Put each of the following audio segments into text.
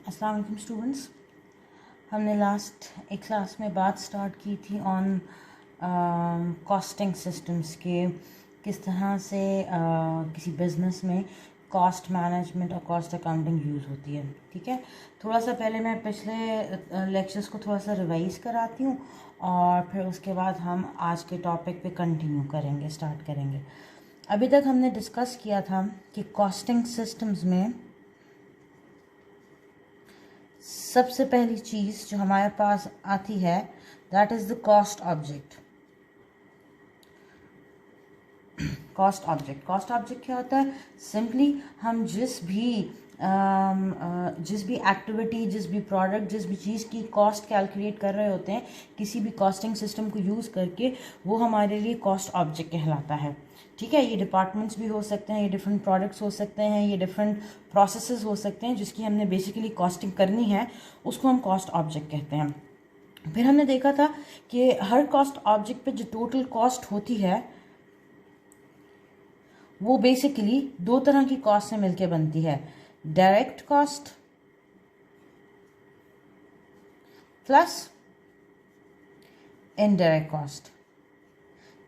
अस्सलाम वालेकुम स्टूडेंट्स। हमने लास्ट एक क्लास में बात स्टार्ट की थी ऑन कॉस्टिंग सिस्टम्स के किस तरह से किसी बिज़नेस में कॉस्ट मैनेजमेंट और कॉस्ट अकाउंटिंग यूज़ होती है। ठीक है, थोड़ा सा पहले मैं पिछले लेक्चर्स को थोड़ा सा रिवाइज़ कराती हूँ और फिर उसके बाद हम आज के टॉपिक पे कंटिन्यू करेंगे, स्टार्ट करेंगे। अभी तक हमने डिस्कस किया था कि कॉस्टिंग सिस्टम्स में सबसे पहली चीज़ जो हमारे पास आती है that is the cost object. Cost object क्या होता है? सिंपली हम जिस भी एक्टिविटी, जिस भी प्रोडक्ट, जिस भी चीज़ की कॉस्ट कैलकुलेट कर रहे होते हैं किसी भी कॉस्टिंग सिस्टम को यूज़ करके, वो हमारे लिए कॉस्ट ऑब्जेक्ट कहलाता है। ठीक है, ये डिपार्टमेंट्स भी हो सकते हैं, ये डिफरेंट प्रोडक्ट्स हो सकते हैं, ये डिफरेंट प्रोसेसेस हो सकते हैं जिसकी हमने बेसिकली कॉस्टिंग करनी है, उसको हम कॉस्ट ऑब्जेक्ट कहते हैं। फिर हमने देखा था कि हर कॉस्ट ऑब्जेक्ट पे जो टोटल कॉस्ट होती है वो बेसिकली दो तरह की कॉस्ट से मिलके बनती है, direct cost plus indirect cost.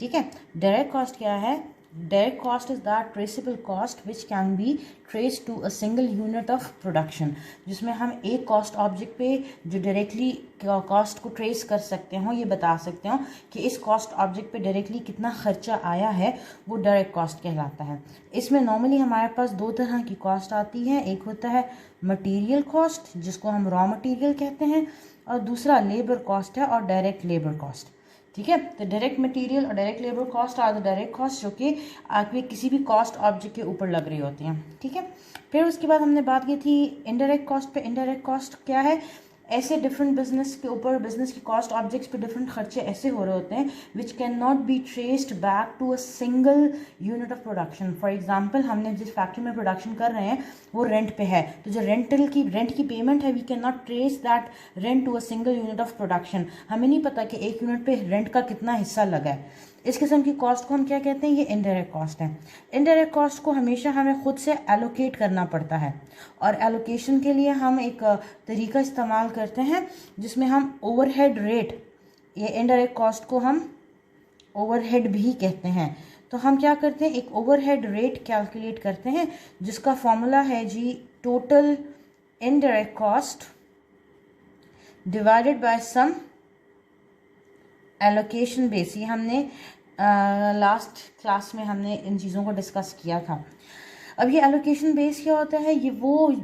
ठीक है, डायरेक्ट कॉस्ट क्या है? Direct cost is that traceable cost which can be trace to a single unit of production, जिसमें हम एक कॉस्ट ऑब्जेक्ट पे जो डायरेक्टली कॉस्ट को ट्रेस कर सकते हो, ये बता सकते हो कि इस कॉस्ट ऑब्जेक्ट पे डायरेक्टली कितना खर्चा आया है, वो डायरेक्ट कॉस्ट कहलाता है। इसमें नॉर्मली हमारे पास दो तरह की कॉस्ट आती है, एक होता है मटीरियल कॉस्ट जिसको हम रॉ मटीरियल कहते हैं, और दूसरा लेबर कॉस्ट है और डायरेक्ट लेबर कॉस्ट। ठीक है, तो डायरेक्ट मटेरियल और direct labour cost are the direct cost जो कि आपके किसी भी कॉस्ट ऑब्जेक्ट के ऊपर लग रही होती हैं। ठीक है, फिर उसके बाद हमने बात की थी इनडायरेक्ट कॉस्ट पे। इनडायरेक्ट कॉस्ट क्या है? ऐसे डिफरेंट बिजनेस के ऊपर, बिजनेस की कॉस्ट ऑब्जेक्ट्स पे डिफरेंट खर्चे ऐसे हो रहे होते हैं which can not be traced back to a single unit of production. For example, हमने जिस फैक्ट्री में प्रोडक्शन कर रहे हैं वो रेंट पे है, तो जो रेंट की पेमेंट है, we can not trace that rent to a single unit of production. हमें नहीं पता कि एक यूनिट पे रेंट का कितना हिस्सा लगा है। इस किस्म की कॉस्ट को हम क्या कहते हैं? ये इनडायरेक्ट कॉस्ट है। इनडायरेक्ट कॉस्ट को हमेशा हमें खुद से एलोकेट करना पड़ता है, और एलोकेशन के लिए हम एक तरीका इस्तेमाल करते हैं जिसमें हम ओवरहेड रेट, ये इनडायरेक्ट कॉस्ट को हम ओवरहेड भी कहते हैं। तो हम क्या करते हैं, एक ओवरहेड रेट कैलकुलेट करते हैं जिसका फॉर्मूला है जी total indirect cost divided by some allocation base. ये हमने लास्ट क्लास में हमने इन चीज़ों को डिस्कस किया था। अब ये एलोकेशन बेस क्या होता है? ये वो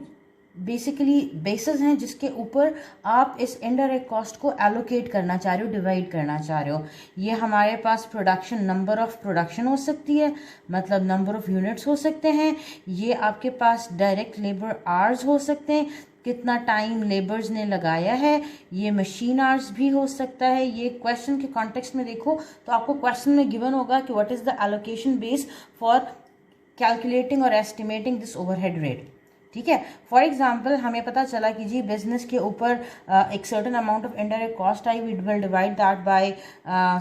बेसिकली बेसिस हैं जिसके ऊपर आप इस इनडायरेक्ट कॉस्ट को एलोकेट करना चाह रहे हो, डिवाइड करना चाह रहे हो। ये हमारे पास प्रोडक्शन, नंबर ऑफ प्रोडक्शन हो सकती है, मतलब नंबर ऑफ यूनिट्स हो सकते हैं। ये आपके पास डायरेक्ट लेबर आवर्स हो सकते हैं, कितना टाइम लेबर्स ने लगाया है। ये मशीन आवर्स भी हो सकता है। ये क्वेश्चन के कॉन्टेक्स्ट में देखो तो आपको क्वेश्चन में गिवन होगा कि what is the allocation base for calculating और एस्टिमेटिंग दिस ओवरहेड रेट। ठीक है, फॉर एग्जाम्पल हमें पता चला कि जी बिजनेस के ऊपर एक certain amount of indirect cost I, we will divide that by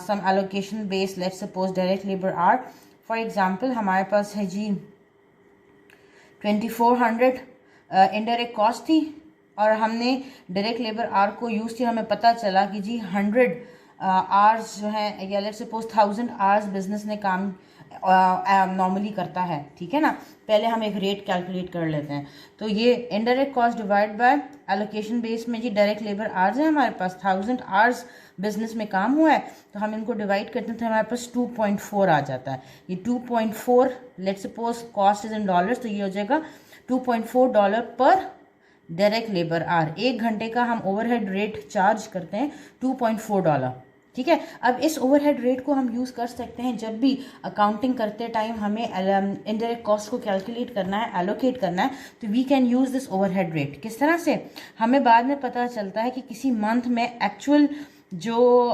some allocation base, let's suppose direct labour hour. For example हमारे पास है जी 2400 इनडायरेक्ट कॉस्ट थी, और हमने डायरेक्ट लेबर आवर को यूज़ किया। हमें पता चला कि जी 100 आवर्स जो है, या लेट्स सपोज 1000 आवर्स बिजनेस ने काम नॉर्मली करता है। ठीक है ना, पहले हम एक रेट कैलकुलेट कर लेते हैं। तो ये indirect cost divide by allocation base में जी डायरेक्ट लेबर आवर्स है, हमारे पास 1000 आवर्स बिजनेस में काम हुआ है, तो हम इनको डिवाइड करते हैं तो हमारे पास 2.4 आ जाता है। ये 2.4, let's suppose cost is in dollars, तो ये हो जाएगा $2.4 पर डायरेक्ट लेबर आवर। एक घंटे का हम ओवरहेड रेट चार्ज करते हैं $2.4। ठीक है, अब इस ओवरहेड रेट को हम यूज़ कर सकते हैं जब भी अकाउंटिंग करते टाइम हमें इनडायरेक्ट कॉस्ट को कैलकुलेट करना है, एलोकेट करना है, तो we can use this overhead rate. किस तरह से? हमें बाद में पता चलता है कि किसी मंथ में एक्चुअल जो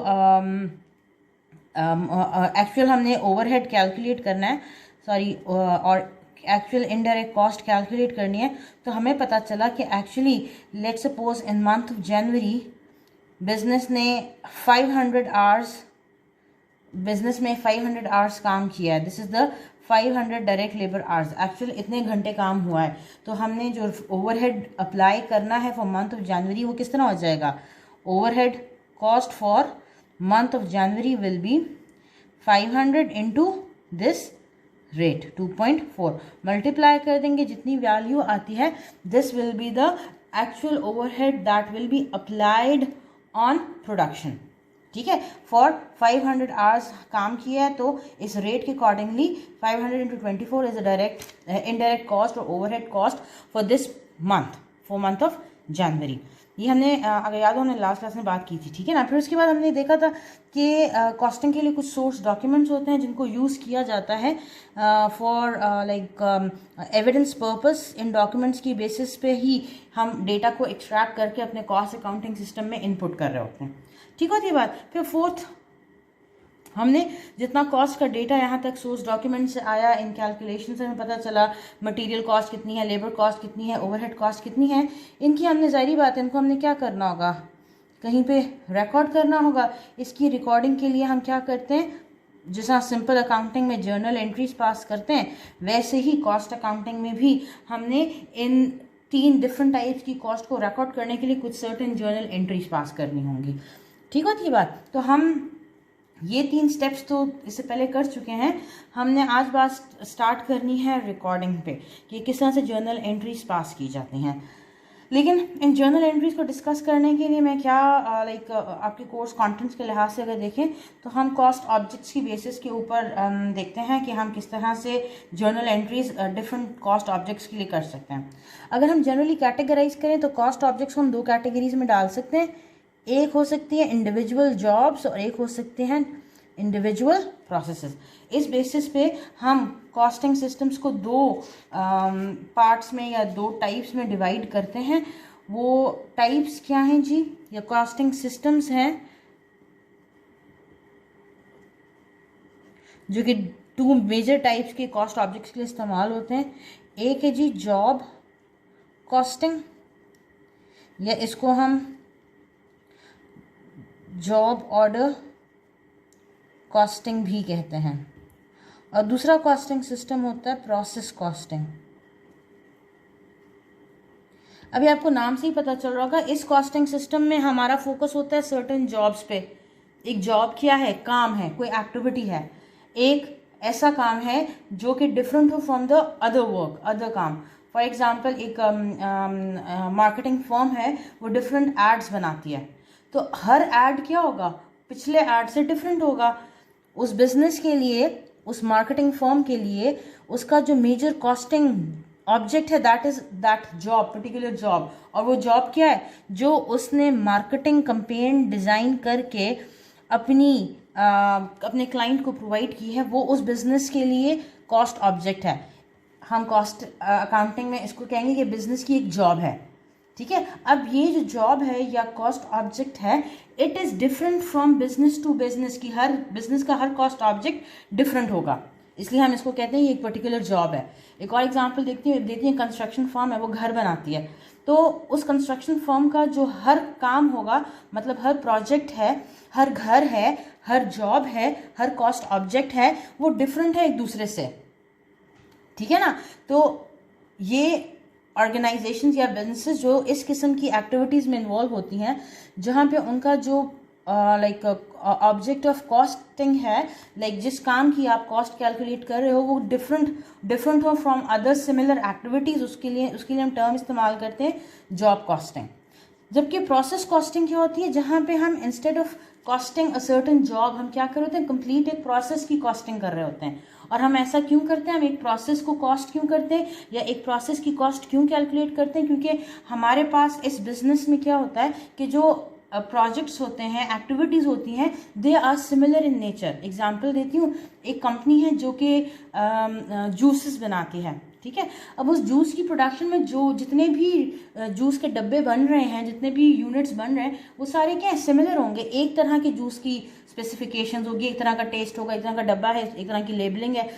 एक्चुअल हमने ओवरहेड कैलकुलेट करना है, सॉरी, और एक्चुअल इनडायरेक्ट कॉस्ट कैलकुलेट करनी है, तो हमें पता चला कि actually let's suppose in month of January business ने 500 आवर्स, बिजनेस में 500 आवर्स काम किया है। This is the 500 direct labour hours, actual इतने घंटे काम हुआ है, तो हमने जो ओवरहेड अप्लाई करना है फॉर मंथ ऑफ जनवरी वो किस तरह हो जाएगा, overhead cost for month of January will be 500 into this rate 2.4, multiply कर देंगे जितनी वैल्यू आती है, this will be the actual overhead that will be applied on production. ठीक है, फॉर 500 आवर्स काम किया है तो इस रेट के accordingly 500 into 24 is a direct indirect cost और overhead cost for this month, for month of January. ये हमने अगर याद हो हमने लास्ट क्लास में बात की थी, ठीक है ना। फिर उसके बाद हमने देखा था कि कॉस्टिंग के लिए कुछ सोर्स डॉक्यूमेंट्स होते हैं जिनको यूज़ किया जाता है for like evidence purpose. In documents की बेसिस पे ही हम डेटा को एक्सट्रैक्ट करके अपने कॉस्ट अकाउंटिंग सिस्टम में इनपुट कर रहे होते हैं, ठीक होती है बात। फिर फोर्थ, हमने जितना कॉस्ट का डेटा यहाँ तक सोर्स डॉक्यूमेंट से आया, इन कैलकुलेशन से हमें पता चला मटेरियल कॉस्ट कितनी है, लेबर कॉस्ट कितनी है, ओवरहेड कॉस्ट कितनी है, इनकी हमने ज़ाहिरी बात है इनको हमने क्या करना होगा, कहीं पे रिकॉर्ड करना होगा। इसकी रिकॉर्डिंग के लिए हम क्या करते हैं, जैसा सिंपल अकाउंटिंग में जर्नल एंट्रीज पास करते हैं, वैसे ही कॉस्ट अकाउंटिंग में भी हमने इन 3 डिफरेंट टाइप्स की कॉस्ट को रिकॉर्ड करने के लिए कुछ सर्टेन जर्नल एंट्रीज पास करनी होंगी, ठीक होती है बात। तो हम ये 3 स्टेप्स तो इससे पहले कर चुके हैं। हमने आज बात स्टार्ट करनी है रिकॉर्डिंग पे कि किस तरह से जर्नल एंट्रीज पास की जाती हैं। लेकिन इन जर्नल एंट्रीज को डिस्कस करने के लिए मैं क्या आपके कोर्स कंटेंट्स के लिहाज से अगर देखें तो हम कॉस्ट ऑब्जेक्ट्स की बेसिस के ऊपर देखते हैं कि हम किस तरह से journal entries different cost objects के लिए कर सकते हैं। अगर हम जनरली कैटेगराइज करें तो कॉस्ट ऑब्जेक्ट्स को हम 2 कैटेगरीज में डाल सकते हैं, एक हो सकती है इंडिविजुअल जॉब्स और एक हो सकते हैं इंडिविजुअल प्रोसेसेस। इस बेसिस पे हम कॉस्टिंग सिस्टम्स को 2 पार्ट्स में या 2 टाइप्स में डिवाइड करते हैं। वो टाइप्स क्या हैं जी, या कॉस्टिंग सिस्टम्स हैं जो कि 2 मेजर टाइप्स के कॉस्ट ऑब्जेक्ट्स के लिए इस्तेमाल होते हैं। एक है जी जॉब कॉस्टिंग, या इसको हम जॉब ऑर्डर कॉस्टिंग भी कहते हैं, और दूसरा कॉस्टिंग सिस्टम होता है प्रोसेस कॉस्टिंग। अभी आपको नाम से ही पता चल रहा होगा, इस कॉस्टिंग सिस्टम में हमारा फोकस होता है सर्टेन जॉब्स पे। एक जॉब क्या है, काम है, कोई एक्टिविटी है, एक ऐसा काम है जो कि डिफरेंट हो from the other work, other काम। फॉर एग्जाम्पल एक मार्केटिंग फर्म है, वो डिफरेंट एड्स बनाती है, तो हर एड क्या होगा, पिछले एड से डिफरेंट होगा। उस बिजनेस के लिए, उस मार्केटिंग फर्म के लिए उसका जो मेजर कॉस्टिंग ऑब्जेक्ट है that is that job, particular job. और वो जॉब क्या है, जो उसने मार्केटिंग कैंपेन डिज़ाइन करके अपने क्लाइंट को प्रोवाइड की है, वो उस बिजनेस के लिए कॉस्ट ऑब्जेक्ट है। हम कॉस्ट अकाउंटिंग में इसको कहेंगे कि बिजनेस की एक जॉब है, ठीक है। अब ये जो जॉब है या कॉस्ट ऑब्जेक्ट है, it is different from business to business, की हर बिजनेस का हर कॉस्ट ऑब्जेक्ट डिफरेंट होगा, इसलिए हम इसको कहते हैं ये एक पर्टिकुलर जॉब है। एक और एग्जांपल देती है कंस्ट्रक्शन फर्म है, वो घर बनाती है, तो उस कंस्ट्रक्शन फर्म का जो हर काम होगा, मतलब हर प्रोजेक्ट है, हर घर है, हर जॉब है, हर कॉस्ट ऑब्जेक्ट है, वो डिफरेंट है एक दूसरे से, ठीक है ना। तो ये ऑर्गेनाइजेशंस या बिजनेसेस जो इस किस्म की एक्टिविटीज़ में इन्वॉल्व होती हैं, जहाँ पे उनका जो लाइक ऑब्जेक्ट ऑफ कॉस्टिंग है, लाइक जिस काम की आप कॉस्ट कैलकुलेट कर रहे हो वो डिफरेंट हो फ्रॉम अदर सिमिलर एक्टिविटीज़, उसके लिए हम टर्म इस्तेमाल करते हैं जॉब कॉस्टिंग। जबकि प्रोसेस कॉस्टिंग क्या होती है, जहाँ पे हम instead of costing a certain job, हम क्या कर रहे होते हैं, कंप्लीट एक प्रोसेस की कॉस्टिंग कर रहे होते हैं। और हम ऐसा क्यों करते हैं, हम एक प्रोसेस को कॉस्ट क्यों करते हैं या एक प्रोसेस की कॉस्ट क्यों कैलकुलेट करते हैं, क्योंकि हमारे पास इस बिजनेस में क्या होता है कि जो प्रोजेक्ट्स होते हैं, एक्टिविटीज़ होती हैं, they are similar in nature. Example देती हूँ, एक कंपनी है जो कि जूसेस बनाती है, ठीक है। अब उस जूस की प्रोडक्शन में जो जितने भी जूस के डब्बे बन रहे हैं, जितने भी यूनिट्स बन रहे हैं, वो सारे क्या है, सिमिलर होंगे। एक तरह के जूस की स्पेसिफिकेशंस होगी, एक तरह का टेस्ट होगा, एक तरह का डब्बा है, एक तरह की लेबलिंग है,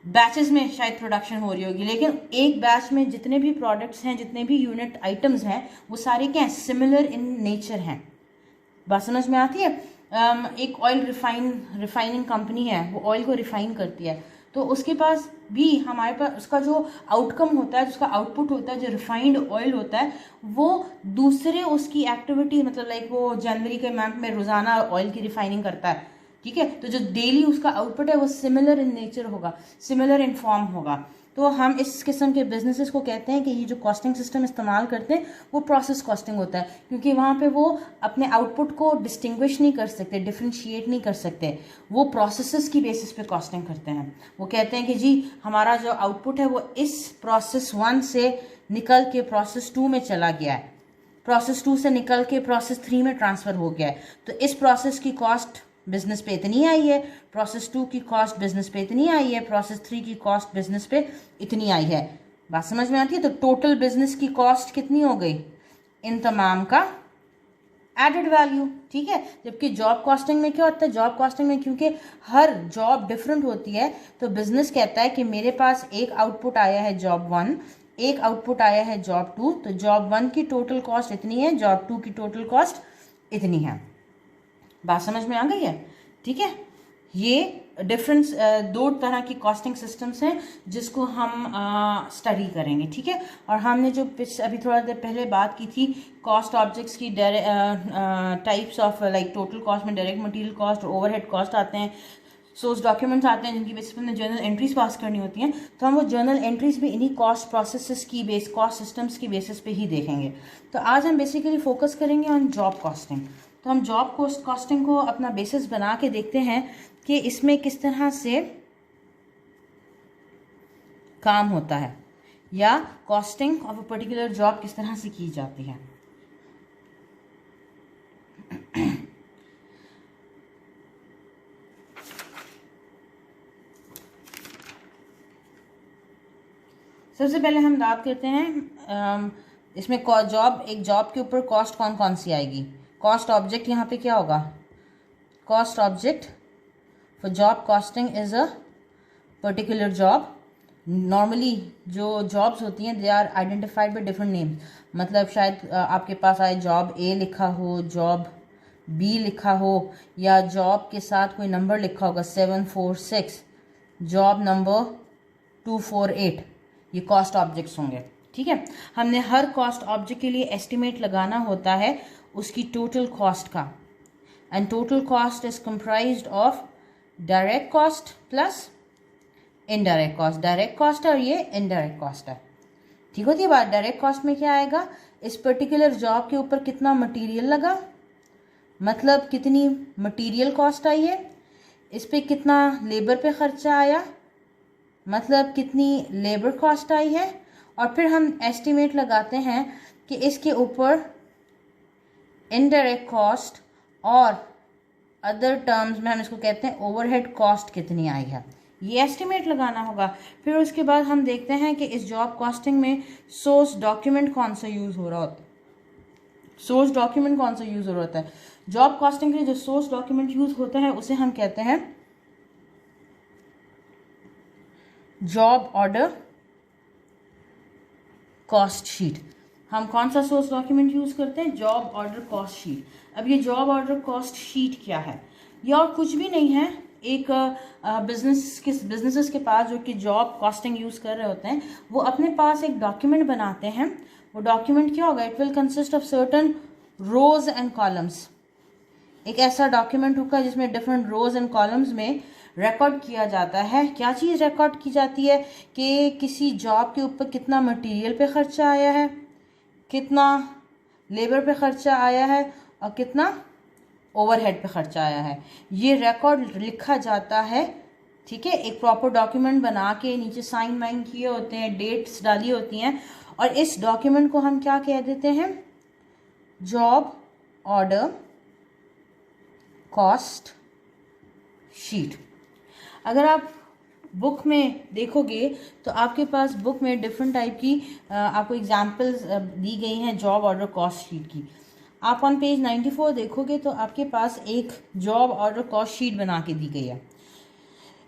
बैचेस में शायद प्रोडक्शन हो रही होगी, लेकिन एक बैच में जितने भी प्रोडक्ट्स हैं, जितने भी यूनिट आइटम्स हैं, वो सारे क्या हैं, सिमिलर इन नेचर हैं। बात समझ में आती है। एक ऑयल रिफाइनिंग कंपनी है, वो ऑयल को रिफाइन करती है, तो उसके पास भी हमारे पास उसका जो आउटकम होता है, उसका आउटपुट होता है, जो रिफाइंड ऑयल होता है, वो दूसरे उसकी एक्टिविटी, मतलब लाइक वो जनवरी के मंथ में रोज़ाना ऑयल की रिफाइनिंग करता है, ठीक है, तो जो डेली उसका आउटपुट है वो सिमिलर इन नेचर होगा, सिमिलर इन फॉर्म होगा। तो हम इस किस्म के बिजनेसेस को कहते हैं कि ये जो कॉस्टिंग सिस्टम इस्तेमाल करते हैं वो प्रोसेस कॉस्टिंग होता है, क्योंकि वहाँ पे वो अपने आउटपुट को डिस्टिंग्विश नहीं कर सकते, डिफ्रेंशिएट नहीं कर सकते, वो प्रोसेसेस की बेसिस पे कॉस्टिंग करते हैं। वो कहते हैं कि जी हमारा जो आउटपुट है वो इस प्रोसेस 1 से निकल के प्रोसेस 2 में चला गया है, प्रोसेस 2 से निकल के प्रोसेस 3 में ट्रांसफ़र हो गया है, तो इस प्रोसेस की कॉस्ट बिजनेस पे इतनी आई है, प्रोसेस 2 की कॉस्ट बिजनेस पे इतनी आई है, प्रोसेस 3 की कॉस्ट बिजनेस पे इतनी आई है। बात समझ में आती है? तो टोटल बिजनेस की कॉस्ट कितनी हो गई इन तमाम का एडेड वैल्यू, ठीक है। जबकि जॉब कॉस्टिंग में क्या होता है, जॉब कॉस्टिंग में क्योंकि हर जॉब डिफरेंट होती है, तो बिजनेस कहता है कि मेरे पास एक आउटपुट आया है जॉब 1, एक आउटपुट आया है जॉब 2, तो जॉब 1 की टोटल कॉस्ट इतनी है, जॉब 2 की टोटल कॉस्ट इतनी है। बात समझ में आ गई है? ठीक है, ये डिफरेंस दो तरह की कॉस्टिंग सिस्टम्स हैं जिसको हम स्टडी करेंगे, ठीक है। और हमने जो अभी थोड़ा देर पहले बात की थी कॉस्ट ऑब्जेक्ट्स की types of like total cost में डायरेक्ट मटेरियल कॉस्ट और ओवरहेड कॉस्ट आते हैं, सोर्स डॉक्यूमेंट्स आते हैं जिनकी बेसिस पर हमें जर्नल एंट्रीज पास करनी होती हैं, तो हम वो जर्नल एंट्रीज भी इन्हीं कॉस्ट प्रोसेसेस की कॉस्ट सिस्टम्स की बेसिस पे ही देखेंगे। तो आज हम बेसिकली फोकस करेंगे ऑन जॉब कॉस्टिंग। तो हम जॉब कॉस्टिंग को अपना बेसिस बना के देखते हैं कि इसमें किस तरह से काम होता है या costing of a particular job किस तरह से की जाती है। सबसे पहले हम बात करते हैं इसमें एक जॉब के ऊपर कॉस्ट कौन कौन सी आएगी। कॉस्ट ऑब्जेक्ट यहाँ पे क्या होगा, cost object for job costing is a particular job. Normally जो जॉब्स होती हैं they are identified by different names, मतलब शायद आपके पास आए जॉब ए लिखा हो, जॉब बी लिखा हो, या जॉब के साथ कोई नंबर लिखा होगा 746, जॉब नंबर 248, ये कॉस्ट ऑब्जेक्ट्स होंगे, ठीक है। हमने हर कॉस्ट ऑब्जेक्ट के लिए एस्टिमेट लगाना होता है उसकी टोटल कॉस्ट का, and total cost is comprised of direct cost plus indirect cost. Direct cost है और ये इनडायरेक्ट कॉस्ट है, ठीक होती है बात। डायरेक्ट कॉस्ट में क्या आएगा, इस पर्टिकुलर जॉब के ऊपर कितना मटेरियल लगा, मतलब कितनी मटेरियल कॉस्ट आई है, इस पे कितना लेबर पे खर्चा आया, मतलब कितनी लेबर कॉस्ट आई है, और फिर हम एस्टिमेट लगाते हैं कि इसके ऊपर इनडायरेक्ट कॉस्ट और अदर टर्म्स में हम इसको कहते हैं ओवरहेड कॉस्ट कितनी आई है, ये एस्टिमेट लगाना होगा। फिर उसके बाद हम देखते हैं कि इस जॉब कॉस्टिंग में सोर्स डॉक्यूमेंट कौन सा यूज़ हो रहा होता है, सोर्स डॉक्यूमेंट कौन सा यूज़ हो रहा होता है। जॉब कॉस्टिंग के लिए जो सोर्स डॉक्यूमेंट यूज़ होता है उसे हम कहते हैं जॉब ऑर्डर कॉस्ट शीट। हम कौन सा सोर्स डॉक्यूमेंट यूज़ करते हैं, जॉब ऑर्डर कॉस्ट शीट। अब ये जॉब ऑर्डर कॉस्ट शीट क्या है, ये और कुछ भी नहीं है, एक बिजनेसेस के पास जो कि जॉब कॉस्टिंग यूज़ कर रहे होते हैं वो अपने पास एक डॉक्यूमेंट बनाते हैं। वो डॉक्यूमेंट क्या होगा, it will consist of certain rows and columns. एक ऐसा डॉक्यूमेंट होगा जिसमें डिफरेंट रोज एंड कॉलम्स में रिकॉर्ड किया जाता है। क्या चीज़ रिकॉर्ड की जाती है कि किसी जॉब के ऊपर कितना मटेरियल पे खर्चा आया है, कितना लेबर पे खर्चा आया है और कितना ओवरहेड पे खर्चा आया है, ये रिकॉर्ड लिखा जाता है, ठीक है। एक प्रॉपर डॉक्यूमेंट बना के नीचे साइन वाइन किए होते हैं, डेट्स डाली होती हैं, और इस डॉक्यूमेंट को हम क्या कह देते हैं, जॉब ऑर्डर कॉस्ट शीट। अगर आप बुक में देखोगे तो आपके पास बुक में डिफरेंट टाइप की आपको एग्जांपल्स दी गई हैं जॉब ऑर्डर कॉस्ट शीट की। आप ऑन पेज 94 देखोगे तो आपके पास एक जॉब ऑर्डर कॉस्ट शीट बना के दी गई है।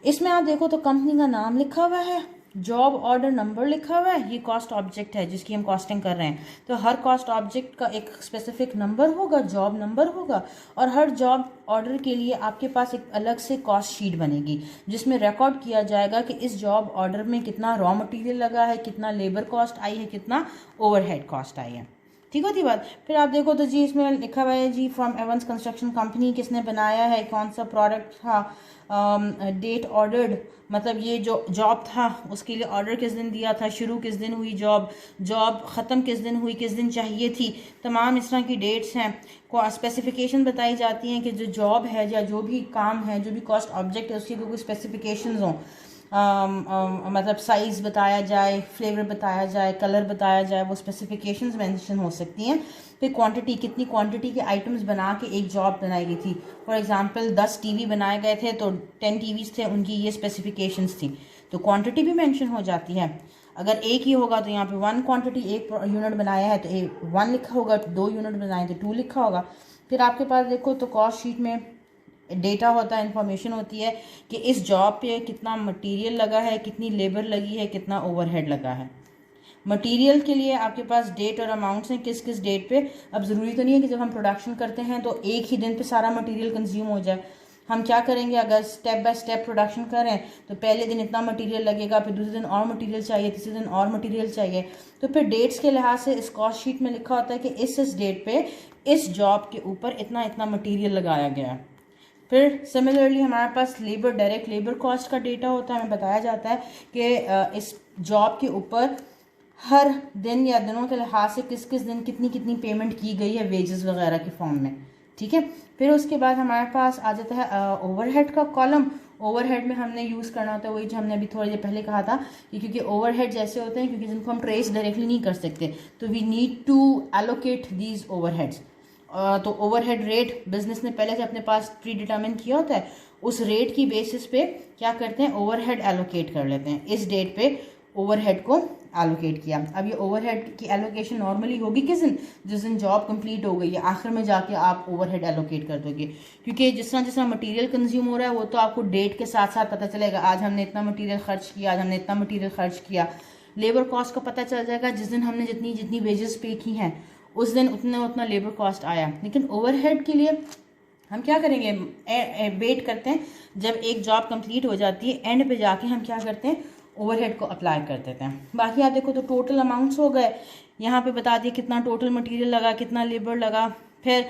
इसमें आप देखो तो कंपनी का नाम लिखा हुआ है, जॉब ऑर्डर नंबर लिखा हुआ है, ये कॉस्ट ऑब्जेक्ट है जिसकी हम कॉस्टिंग कर रहे हैं। तो हर कॉस्ट ऑब्जेक्ट का एक स्पेसिफिक नंबर होगा, जॉब नंबर होगा, और हर जॉब ऑर्डर के लिए आपके पास एक अलग से कॉस्ट शीट बनेगी जिसमें रिकॉर्ड किया जाएगा कि इस जॉब ऑर्डर में कितना रॉ मटेरियल लगा है, कितना लेबर कॉस्ट आई है, कितना ओवरहेड कॉस्ट आई है। ठीक होती बात। फिर आप देखो तो जी इसमें लिखा हुआ है जी फ्रॉम एवंस कंस्ट्रक्शन कंपनी, किसने बनाया है, कौन सा प्रोडक्ट था, डेट ऑर्डर्ड, मतलब ये जो जॉब था उसके लिए ऑर्डर किस दिन दिया था, शुरू किस दिन हुई जॉब, जॉब ख़त्म किस दिन हुई, किस दिन चाहिए थी, तमाम इस तरह की डेट्स हैं। स्पेसिफिकेशन बताई जाती हैं कि जो जॉब है या जो भी काम है, जो भी कॉस्ट ऑब्जेक्ट है, उसकी कोई स्पेसिफिकेशंस हों, मतलब साइज़ बताया जाए, फ्लेवर बताया जाए, कलर बताया जाए, वो स्पेसिफिकेशंस मेंशन हो सकती हैं। फिर क्वांटिटी, कितनी क्वांटिटी के आइटम्स बना के एक जॉब बनाई गई थी। फॉर एग्जांपल 10 टीवी बनाए गए थे तो 10 टीवीज़ थे, उनकी ये स्पेसिफिकेशंस थी, तो क्वांटिटी भी मेंशन हो जाती है। अगर एक ही होगा तो यहाँ पे 1 क्वांटिटी, एक यूनिट बनाया है तो 1 लिखा होगा, 2 यूनिट बनाए तो 2 लिखा होगा। फिर आपके पास देखो तो कॉस्ट शीट में डेटा होता है, इंफॉर्मेशन होती है कि इस जॉब पे कितना मटेरियल लगा है, कितनी लेबर लगी है, कितना ओवरहेड लगा है। मटेरियल के लिए आपके पास डेट और अमाउंट्स हैं, किस किस डेट पे। अब ज़रूरी तो नहीं है कि जब हम प्रोडक्शन करते हैं तो एक ही दिन पे सारा मटेरियल कंज्यूम हो जाए। हम क्या करेंगे, अगर स्टेप बाय स्टेप प्रोडक्शन करें तो पहले दिन इतना मटेरियल लगेगा, फिर दूसरे दिन और मटेरियल चाहिए, तीसरे दिन और मटेरियल चाहिए। तो फिर डेट्स के लिहाज से इस कॉस्ट शीट में लिखा होता है कि इस डेट पे इस जॉब के ऊपर इतना इतना मटीरियल लगाया गया है। फिर सिमिलरली हमारे पास लेबर, डायरेक्ट लेबर कॉस्ट का डेटा होता है। हमें बताया जाता है कि इस जॉब के ऊपर हर दिन या दिनों के लिहाज से किस किस दिन कितनी कितनी पेमेंट की गई है वेजेस वगैरह के फॉर्म में। ठीक है। फिर उसके बाद हमारे पास आ जाता है ओवरहेड का कॉलम। ओवरहेड में हमने यूज़ करना होता है वही जो हमने अभी थोड़ी देर पहले कहा था कि क्योंकि ओवरहेड जैसे होते हैं क्योंकि जिनको हम ट्रेस डायरेक्टली नहीं कर सकते, तो we need to allocate these overheads. तो ओवरहेड रेट बिजनेस ने पहले से अपने पास प्री डिटरमिन किया होता है, उस रेट की बेसिस पे क्या करते हैं, ओवरहेड एलोकेट कर लेते हैं। इस डेट पे ओवरहेड को एलोकेट किया। अब ये ओवरहेड की एलोकेशन नॉर्मली होगी किस दिन, जिस दिन जॉब कंप्लीट हो गई है, आखिर में जाके आप ओवरहेड एलोकेट कर दोगे, क्योंकि जिस तरह मटेरियल कंज्यूम हो रहा है वो तो आपको डेट के साथ साथ पता चलेगा, आज हमने इतना मटेरियल खर्च किया, आज हमने इतना मटेरियल खर्च किया। लेबर कॉस्ट का पता चल जाएगा, जिस दिन हमने जितनी जितनी वेजेस पे की हैं उस दिन उतना उतना लेबर कॉस्ट आया। लेकिन ओवरहेड के लिए हम क्या करेंगे, वेट करते हैं जब एक जॉब कंप्लीट हो जाती है, एंड पे जाके हम क्या करते हैं, ओवरहेड को अप्लाई कर देते हैं। बाकी आप देखो तो टोटल अमाउंट्स हो गए, यहाँ पे बता दिए कितना टोटल मटेरियल लगा, कितना लेबर लगा। फिर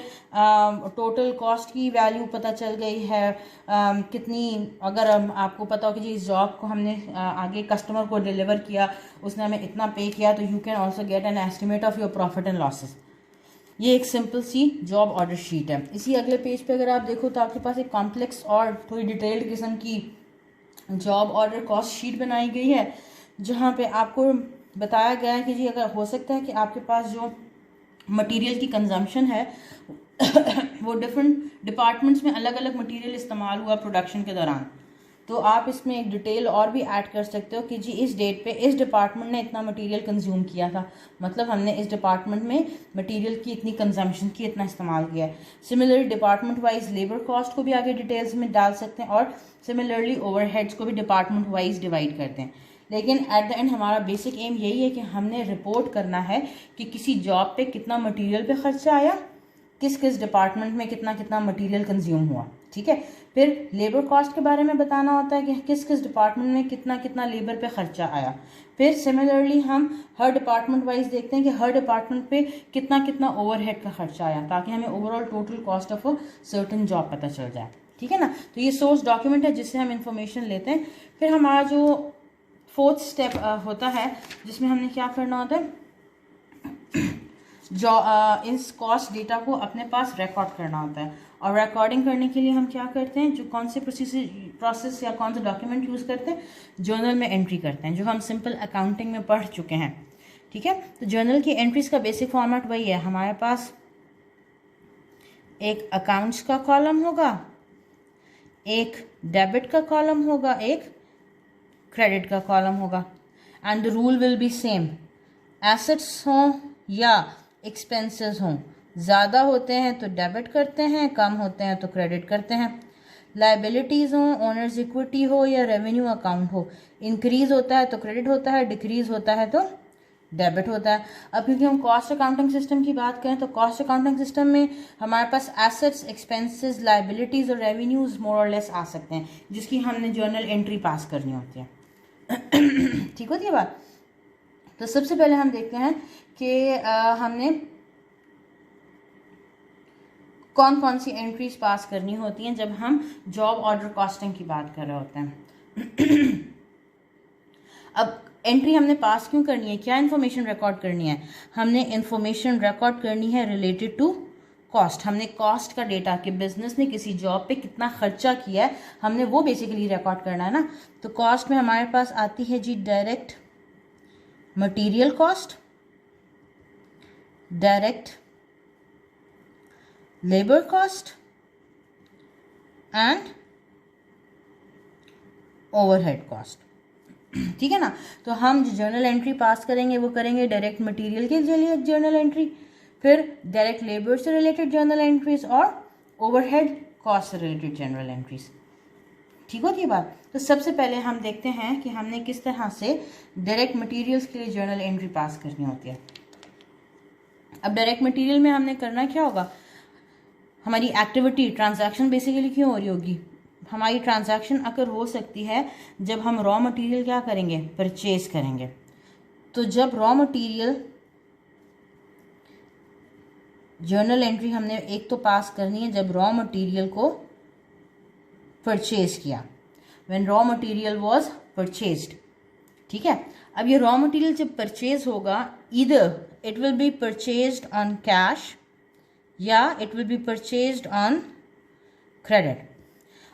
टोटल कॉस्ट की वैल्यू पता चल गई है, कितनी, अगर आपको पता हो कि जी इस जॉब को हमने आगे कस्टमर को डिलीवर किया, उसने हमें इतना पे किया, तो you can also get an estimate of your profit and losses. ये एक सिंपल सी जॉब ऑर्डर शीट है। इसी अगले पेज पे अगर आप देखो तो आपके पास एक कॉम्प्लेक्स और थोड़ी डिटेल्ड किस्म की जॉब ऑर्डर कॉस्ट शीट बनाई गई है, जहाँ पे आपको बताया गया है कि जी अगर हो सकता है कि आपके पास जो मटेरियल की कंजम्पशन है वो डिफरेंट डिपार्टमेंट्स में अलग अलग मटेरियल इस्तेमाल हुआ प्रोडक्शन के दौरान, तो आप इसमें एक डिटेल और भी ऐड कर सकते हो कि जी इस डेट पे इस डिपार्टमेंट ने इतना मटेरियल कंज्यूम किया था, मतलब हमने इस डिपार्टमेंट में मटेरियल की इतनी कंजम्पशन की, इतना इस्तेमाल किया है। Similarly department wise labour cost को भी आगे डिटेल्स में डाल सकते हैं, और सिमिलरली ओवरहेड्स को भी डिपार्टमेंट वाइज डिवाइड करते हैं। लेकिन एट द एंड हमारा बेसिक एम यही है कि हमने रिपोर्ट करना है कि किसी जॉब पे कितना मटेरियल पे खर्चा आया, किस किस डिपार्टमेंट में कितना कितना मटेरियल कंज्यूम हुआ। ठीक है। फिर लेबर कॉस्ट के बारे में बताना होता है कि किस किस डिपार्टमेंट में कितना कितना लेबर पे खर्चा आया। फिर सिमिलरली हम हर डिपार्टमेंट वाइज देखते हैं कि हर डिपार्टमेंट पे कितना कितना ओवरहेड का खर्चा आया, ताकि हमें overall total cost of a certain job पता चल जाए। ठीक है ना। तो ये सोर्स डॉक्यूमेंट है जिससे हम इंफॉर्मेशन लेते हैं। फिर हमारा जो फोर्थ स्टेप होता है जिसमें हमने क्या करना होता है, जो इस कॉस्ट डेटा को अपने पास रिकॉर्ड करना होता है। और रिकॉर्डिंग करने के लिए हम क्या करते हैं, जो कौन से प्रोसेस या कौन सा डॉक्यूमेंट यूज़ करते हैं, जर्नल में एंट्री करते हैं, जो हम सिंपल अकाउंटिंग में पढ़ चुके हैं। ठीक है। तो जर्नल की एंट्रीज का बेसिक फॉर्मेट वही है, हमारे पास एक अकाउंट्स का कॉलम होगा, एक डेबिट का कॉलम होगा, एक क्रेडिट का कॉलम होगा, and the rule will be same. Assets हों या एक्सपेंसेस हों, ज़्यादा होते हैं तो डेबिट करते हैं, कम होते हैं तो क्रेडिट करते हैं। लाइबिलिटीज़ हो, ओनर्स इक्विटी हो या रेवेन्यू अकाउंट हो, इंक्रीज होता है तो क्रेडिट होता है, डिक्रीज होता है तो डेबिट होता है। अब क्योंकि हम कॉस्ट अकाउंटिंग सिस्टम की बात करें तो कॉस्ट अकाउंटिंग सिस्टम में हमारे पास एसेट्स, एक्सपेंसेस, लाइबिलिटीज़ और रेवेन्यूज मोर और लेस आ सकते हैं, जिसकी हमने जर्नल एंट्री पास करनी होती है। ठीक होती है बात। तो सबसे पहले हम देखते हैं कि हमने कौन कौन सी एंट्रीज पास करनी होती हैं जब हम जॉब ऑर्डर कॉस्टिंग की बात कर रहे होते हैं। अब एंट्री हमने पास क्यों करनी है, क्या इन्फॉर्मेशन रिकॉर्ड करनी है? हमने इन्फॉर्मेशन रिकॉर्ड करनी है रिलेटेड टू कॉस्ट। हमने कॉस्ट का डेटा कि बिजनेस ने किसी जॉब पे कितना खर्चा किया है, हमने वो बेसिकली रिकॉर्ड करना है ना। तो कॉस्ट में हमारे पास आती है जी direct material cost, direct labour cost and overhead cost. ठीक है ना। तो हम जो जर्नल एंट्री पास करेंगे वो करेंगे डायरेक्ट मटेरियल के लिए जर्नल एंट्री, फिर डायरेक्ट लेबर से रिलेटेड जर्नल एंट्रीज और ओवरहेड कॉस्ट से रिलेटेड जर्नल एंट्रीज। ठीक होती है बात। तो सबसे पहले हम देखते हैं कि हमने किस तरह से डायरेक्ट मटेरियल्स के लिए जर्नल एंट्री पास करनी होती है। अब डायरेक्ट मटेरियल में हमने करना क्या होगा, हमारी एक्टिविटी ट्रांजैक्शन बेसिकली क्यों हो रही होगी, हमारी ट्रांजैक्शन अगर हो सकती है जब हम रॉ मटेरियल क्या करेंगे, परचेज करेंगे। तो जब रॉ मटेरियल जर्नल एंट्री हमने एक तो पास करनी है जब रॉ मटेरियल को परचेज किया, when raw material was purchased. ठीक है। अब ये रॉ मटेरियल जब परचेज होगा, either it will be purchased on cash या it will be purchased on credit.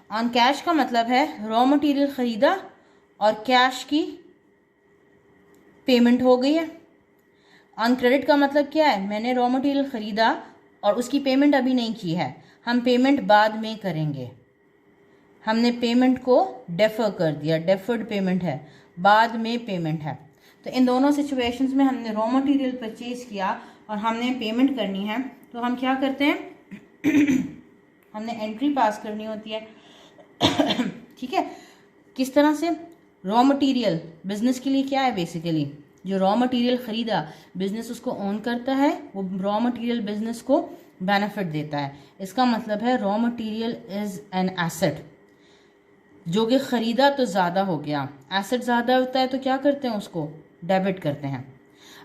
On cash का मतलब है रॉ मटेरियल ख़रीदा और कैश की पेमेंट हो गई है। ऑन क्रेडिट का मतलब क्या है, मैंने रॉ मटेरियल ख़रीदा और उसकी पेमेंट अभी नहीं की है, हम पेमेंट बाद में करेंगे। हमने पेमेंट को डेफर कर दिया, डेफर्ड पेमेंट है, बाद में पेमेंट है। तो इन दोनों सिचुएशंस में हमने रॉ मटेरियल परचेज किया और हमने पेमेंट करनी है, तो हम क्या करते हैं हमने एंट्री पास करनी होती है। ठीक है। किस तरह से, रॉ मटेरियल बिजनेस के लिए क्या है, बेसिकली जो रॉ मटेरियल ख़रीदा बिजनेस उसको ओन करता है, वो रॉ मटेरियल बिजनेस को बेनिफिट देता है। इसका मतलब है raw material is an asset, जो कि ख़रीदा तो ज़्यादा हो गया, एसेट ज़्यादा होता है तो क्या करते हैं, उसको डेबिट करते हैं।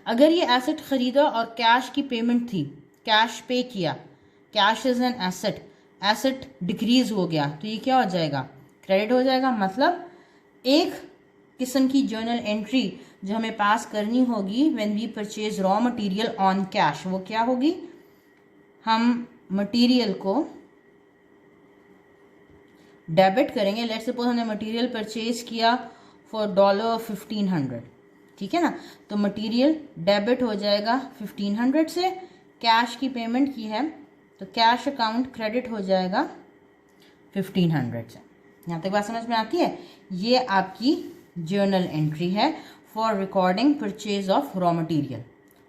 अगर ये एसेट ख़रीदा और कैश की पेमेंट थी, कैश पे किया, cash is an asset, asset decrease हो गया तो ये क्या हो जाएगा, क्रेडिट हो जाएगा। मतलब एक किस्म की जर्नल एंट्री जो हमें पास करनी होगी when we purchase raw material on cash, वो क्या होगी, हम मटेरियल को डेबिट करेंगे। लेट्स सपोज हमने मटेरियल परचेज किया फॉर $1500, ठीक है ना। तो मटेरियल डेबिट हो जाएगा 1500 से, कैश की पेमेंट की है तो कैश अकाउंट क्रेडिट हो जाएगा 1500 से। यहाँ तक बात समझ में आती है। ये आपकी जर्नल एंट्री है for recording purchase of raw material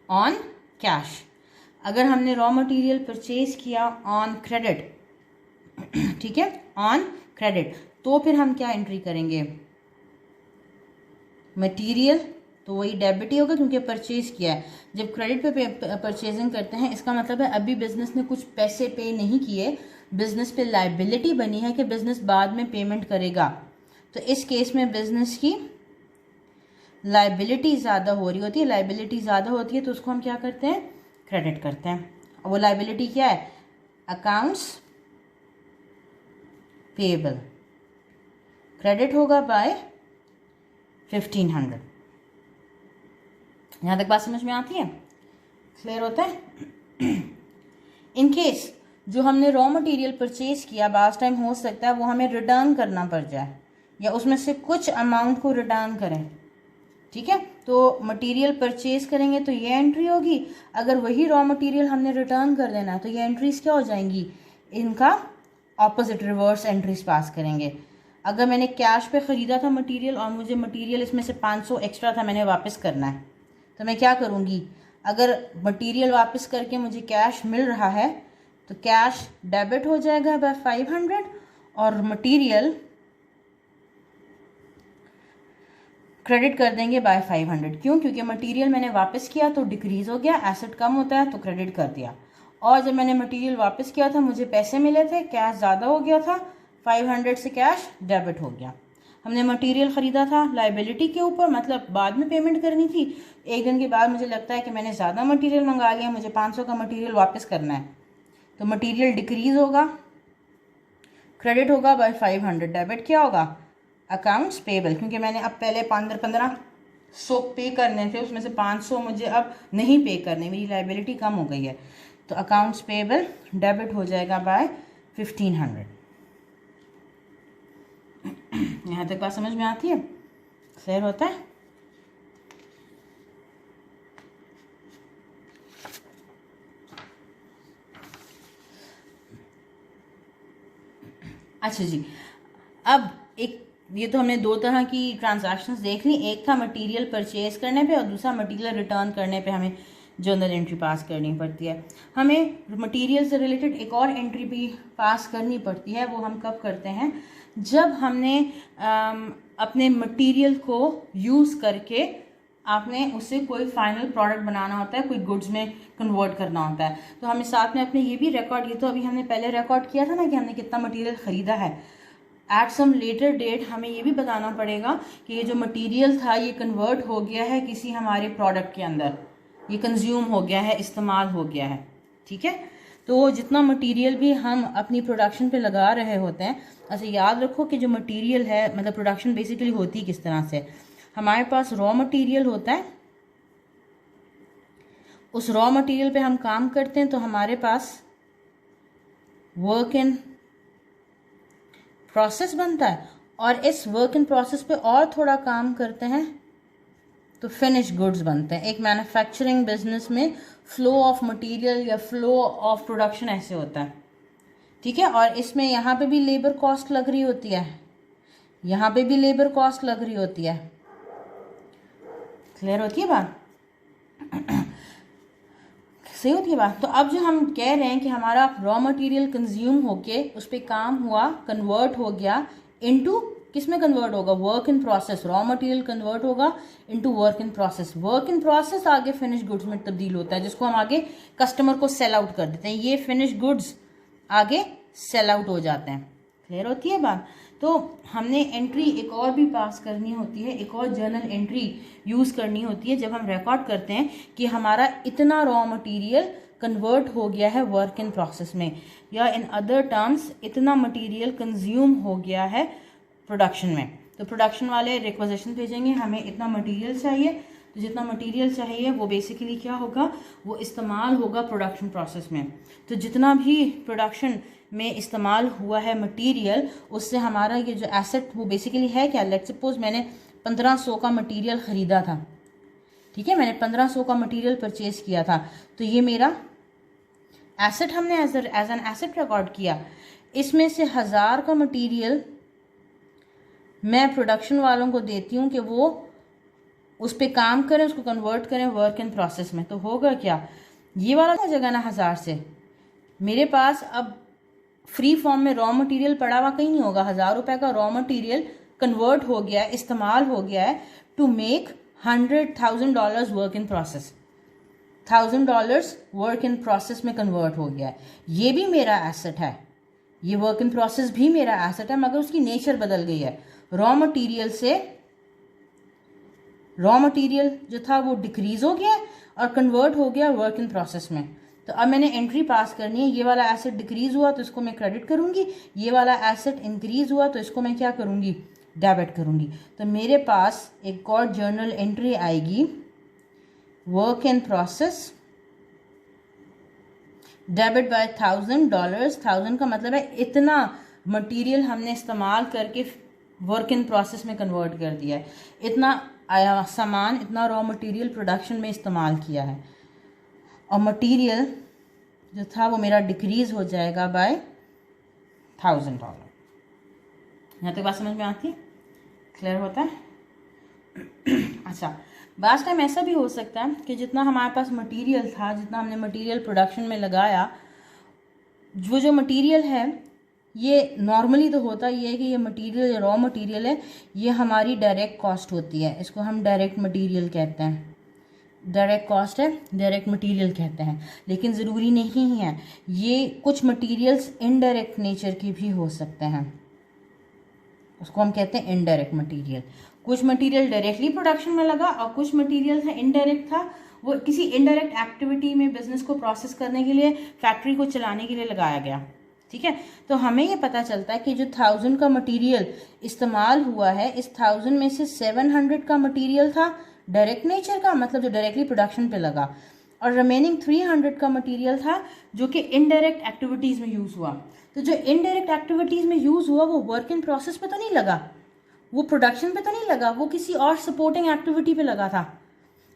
on cash. अगर हमने रॉ मटेरियल परचेज किया ऑन क्रेडिट, ठीक है, ऑन क्रेडिट, तो फिर हम क्या एंट्री करेंगे, मटेरियल तो वही डेबिट ही होगा क्योंकि परचेज किया है। जब क्रेडिट पे परचेजिंग करते हैं इसका मतलब है अभी बिजनेस ने कुछ पैसे पे नहीं किए, बिजनेस पे लाइबिलिटी बनी है कि बिजनेस बाद में पेमेंट करेगा। तो इस केस में बिजनेस की लाइबिलिटी ज़्यादा हो रही होती है, लाइबिलिटी ज़्यादा होती है तो उसको हम क्या करते हैं, क्रेडिट करते हैं। और वो लाइबिलिटी क्या है, अकाउंट्स पेएबल, क्रेडिट होगा बाय 1500। यहाँ तक बात समझ में आती है, क्लियर होता है। इन केस जो हमने रॉ मटेरियल परचेज किया बास टाइम हो सकता है वो हमें रिटर्न करना पड़ जाए या उसमें से कुछ अमाउंट को रिटर्न करें, ठीक है। तो मटेरियल परचेज करेंगे तो ये एंट्री होगी, अगर वही रॉ मटेरियल हमने रिटर्न कर देना है तो ये एंट्रीज क्या हो जाएंगी, इनका ऑपोजिट रिवर्स एंट्रीज पास करेंगे। अगर मैंने कैश पे ख़रीदा था मटेरियल और मुझे मटेरियल इसमें से 500 एक्स्ट्रा था, मैंने वापस करना है, तो मैं क्या करूँगी, अगर मटेरियल वापस करके मुझे कैश मिल रहा है तो कैश डेबिट हो जाएगा बाय 500 और मटेरियल क्रेडिट कर देंगे बाय 500। क्यों? क्योंकि मटेरियल मैंने वापस किया तो डिक्रीज हो गया, एसेट कम होता है तो क्रेडिट कर दिया। और जब मैंने मटेरियल वापस किया था मुझे पैसे मिले थे, कैश ज़्यादा हो गया था, 500 से कैश डेबिट हो गया। हमने मटेरियल ख़रीदा था लाइबिलिटी के ऊपर, मतलब बाद में पेमेंट करनी थी। एक दिन के बाद मुझे लगता है कि मैंने ज़्यादा मटेरियल मंगा लिया, मुझे 500 का मटेरियल वापस करना है, तो मटेरियल डिक्रीज होगा, क्रेडिट होगा बाय 500। डेबिट क्या होगा? अकाउंट्स पेबल, क्योंकि मैंने अब पहले 1500 पे करने थे, उसमें से 500 मुझे अब नहीं पे करने, मेरी लाइबिलिटी कम हो गई है, तो अकाउंट्स पेबल डेबिट हो जाएगा बाय 1500। यहाँ तक बात समझ में आती है? क्लियर होता है? अच्छा जी, अब एक ये तो हमने दो तरह की ट्रांजैक्शंस देख ली, एक था मटेरियल परचेज करने पे और दूसरा मटेरियल रिटर्न करने पे हमें जर्नल एंट्री पास करनी पड़ती है। हमें मटेरियल से रिलेटेड एक और एंट्री भी पास करनी पड़ती है, वो हम कब करते हैं? जब हमने अपने मटेरियल को यूज़ करके आपने उससे कोई फाइनल प्रोडक्ट बनाना होता है, कोई गुड्स में कन्वर्ट करना होता है, तो हमें साथ में अपने ये भी रिकॉर्ड, ये तो अभी हमने पहले रिकॉर्ड किया था ना कि हमने कितना मटेरियल ख़रीदा है, एट सम लेटर डेट हमें ये भी बताना पड़ेगा कि ये जो मटेरियल था ये कन्वर्ट हो गया है किसी हमारे प्रोडक्ट के अंदर, ये कंज्यूम हो गया है, इस्तेमाल हो गया है। ठीक है, तो जितना मटेरियल भी हम अपनी प्रोडक्शन पे लगा रहे होते हैं, अच्छा याद रखो कि जो मटेरियल है, मतलब प्रोडक्शन बेसिकली होती किस तरह से, हमारे पास रॉ मटेरियल होता है, उस रॉ मटेरियल पे हम काम करते हैं, तो हमारे पास वर्क इन प्रोसेस बनता है, और इस वर्क इन प्रोसेस पे और थोड़ा काम करते हैं तो फिनिश गुड्स बनते हैं। एक मैन्युफैक्चरिंग बिजनेस में फ्लो ऑफ मटेरियल या फ्लो ऑफ प्रोडक्शन ऐसे होता है। ठीक है, और इसमें यहाँ पे भी लेबर कॉस्ट लग रही होती है, यहाँ पे भी लेबर कॉस्ट लग रही होती है। क्लियर होती है बात? सही होती है बात? तो अब जो हम कह रहे हैं कि हमारा रॉ मटेरियल कंज्यूम होके उस पर काम हुआ, कन्वर्ट हो गया इनटू, किस में कन्वर्ट होगा? Work in process. Raw material convert होगा into work in process, work in process आगे फिनिश गुड्स में तब्दील होता है, जिसको हम आगे कस्टमर को सेल आउट कर देते हैं, ये फिनिश गुड्स आगे सेल आउट हो जाते हैं। क्लियर होती है बात? तो हमने एंट्री एक और भी पास करनी होती है, एक और जर्नल एंट्री यूज़ करनी होती है जब हम रिकॉर्ड करते हैं कि हमारा इतना रॉ मटेरियल कन्वर्ट हो गया है वर्क इन प्रोसेस में, या इन अदर टर्म्स इतना मटेरियल कंज्यूम हो गया है प्रोडक्शन में। तो प्रोडक्शन वाले रिक्वेजिशन भेजेंगे, हमें इतना मटेरियल चाहिए, तो जितना मटेरियल चाहिए वो बेसिकली क्या होगा? वो इस्तेमाल होगा प्रोडक्शन प्रोसेस में। तो जितना भी प्रोडक्शन में इस्तेमाल हुआ है मटेरियल, उससे हमारा ये जो एसेट वो बेसिकली है क्या? लेट्स सपोज मैंने 1500 का मटेरियल ख़रीदा था, ठीक है, मैंने 1500 का मटेरियल परचेज़ किया था, तो ये मेरा एसेट हमने एज एन एसेट रिकॉर्ड किया। इसमें से 1000 का मटेरियल मैं प्रोडक्शन वालों को देती हूँ कि वो उस पर काम करें, उसको कन्वर्ट करें वर्क इन प्रोसेस में, तो होगा क्या? ये वाला क्या जगह ना 1000 से मेरे पास अब फ्री फॉर्म में रॉ मटेरियल पड़ा हुआ कहीं नहीं होगा, 1000 रुपये का रॉ मटेरियल कन्वर्ट हो गया है, इस्तेमाल हो गया है to make $100,000 work in process, $1000 work in process में कन्वर्ट हो गया है। ये भी मेरा एसेट है, ये वर्क इन प्रोसेस भी मेरा एसेट है, मगर उसकी नेचर बदल गई है। रॉ मटेरियल से रॉ मटेरियल जो था वो डिक्रीज हो गया और कन्वर्ट हो गया वर्क इन प्रोसेस में। तो अब मैंने एंट्री पास करनी है, ये वाला एसेट डिक्रीज हुआ तो इसको मैं क्रेडिट करूंगी, ये वाला एसेट इंक्रीज हुआ तो इसको मैं क्या करूंगी? डेबिट करूंगी। तो मेरे पास एक और जर्नल एंट्री आएगी, work in process debit bye $1000। 1000 का मतलब है इतना मटेरियल हमने इस्तेमाल करके वर्क इन प्रोसेस में कन्वर्ट कर दिया है, इतना सामान, इतना रॉ मटेरियल प्रोडक्शन में इस्तेमाल किया है, और मटेरियल जो था वो मेरा डिक्रीज हो जाएगा बाय $1000। यहाँ तक बात समझ में आती है? क्लियर होता है? अच्छा, बास टाइम ऐसा भी हो सकता है कि जितना हमारे पास मटेरियल था, जितना हमने मटेरियल प्रोडक्शन में लगाया, जो मटेरियल है ये नॉर्मली तो होता ये है कि ये मटेरियल, रॉ मटेरियल है, ये हमारी डायरेक्ट कॉस्ट होती है, इसको हम डायरेक्ट मटेरियल कहते हैं, डायरेक्ट कॉस्ट है, डायरेक्ट मटेरियल कहते हैं। लेकिन ज़रूरी नहीं है, ये कुछ मटेरियल्स इनडायरेक्ट नेचर के भी हो सकते हैं, उसको हम कहते हैं इनडायरेक्ट मटेरियल। कुछ मटेरियल डायरेक्टली प्रोडक्शन में लगा और कुछ मटेरियल था इनडायरेक्ट था, वो किसी इनडायरेक्ट एक्टिविटी में बिजनेस को प्रोसेस करने के लिए, फैक्ट्री को चलाने के लिए लगाया गया। ठीक है, तो हमें ये पता चलता है कि जो 1000 का मटेरियल इस्तेमाल हुआ है, इस 1000 में से 700 का मटेरियल था डायरेक्ट नेचर का, मतलब जो डायरेक्टली प्रोडक्शन पे लगा, और रिमेनिंग 300 का मटेरियल था जो कि इनडायरेक्ट एक्टिविटीज़ में यूज़ हुआ। तो जो इनडायरेक्ट एक्टिविटीज़ में यूज़ हुआ वो वर्क इन प्रोसेस पे तो नहीं लगा, वो प्रोडक्शन पे तो नहीं लगा, वो किसी और सपोर्टिंग एक्टिविटी पे लगा था।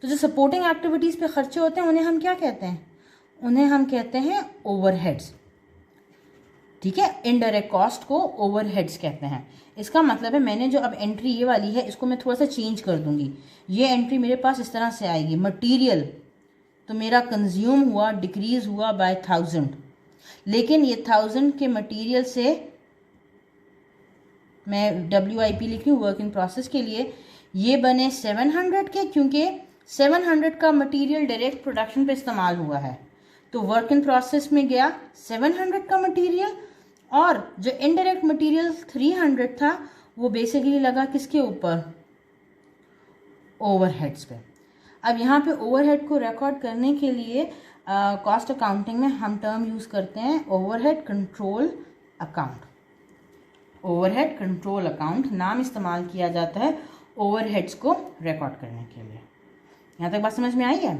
तो जो सपोर्टिंग एक्टिविटीज़ पे खर्चे होते हैं उन्हें हम क्या कहते हैं? उन्हें हम कहते हैं ओवरहेड्स। ठीक है, इनडायरेक्ट कॉस्ट को ओवरहेड्स कहते हैं। इसका मतलब है मैंने जो अब एंट्री ये वाली है इसको मैं थोड़ा सा चेंज कर दूंगी। ये एंट्री मेरे पास इस तरह से आएगी, मटेरियल तो मेरा कंज्यूम हुआ, डिक्रीज हुआ बाय 1000, लेकिन ये 1000 के मटेरियल से मैं WIP लिख रही हूँ वर्क इन प्रोसेस के लिए, ये बने 700 के, क्योंकि 700 का मटेरियल डायरेक्ट प्रोडक्शन पे इस्तेमाल हुआ है। तो वर्क इन प्रोसेस में गया 700 का मटेरियल, और जो इनडायरेक्ट मटेरियल 300 था वो बेसिकली लगा किसके ऊपर? ओवरहेड्स पे। अब यहाँ पे ओवरहेड को रिकॉर्ड करने के लिए कॉस्ट अकाउंटिंग में हम टर्म यूज़ करते हैं overhead control account. Overhead control account नाम इस्तेमाल किया जाता है ओवरहेड्स को रिकॉर्ड करने के लिए। यहाँ तक बात समझ में आई है?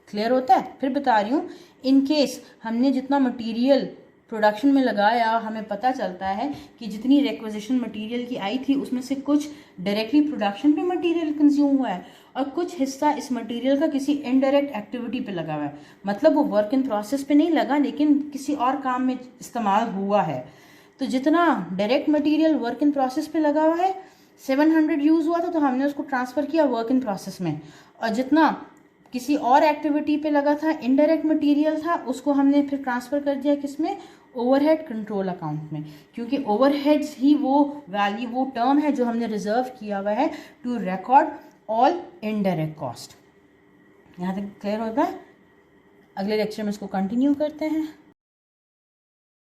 क्लियर होता है? फिर बता रही हूँ, इन केस हमने जितना मटेरियल प्रोडक्शन में लगाया, हमें पता चलता है कि जितनी रिक्विजिशन मटेरियल की आई थी उसमें से कुछ डायरेक्टली प्रोडक्शन पे मटेरियल कंज्यूम हुआ है और कुछ हिस्सा इस मटेरियल का किसी इनडायरेक्ट एक्टिविटी पे लगा हुआ है। मतलब वो वर्क इन प्रोसेस पे नहीं लगा लेकिन किसी और काम में इस्तेमाल हुआ है। तो जितना direct material work in process पे लगा हुआ है, 700 यूज़ हुआ था तो हमने उसको ट्रांसफ़र किया वर्क इन प्रोसेस में, और जितना किसी और एक्टिविटी पे लगा था, इनडायरेक्ट मटेरियल था, उसको हमने फिर ट्रांसफ़र कर दिया किसमें? ओवरहेड कंट्रोल अकाउंट में। क्योंकि ओवरहेड्स ही वो वैल्यू, वो टर्म है जो हमने रिजर्व किया हुआ है to record all indirect cost. यहाँ तक क्लियर होता है? अगले लेक्चर में इसको कंटिन्यू करते हैं।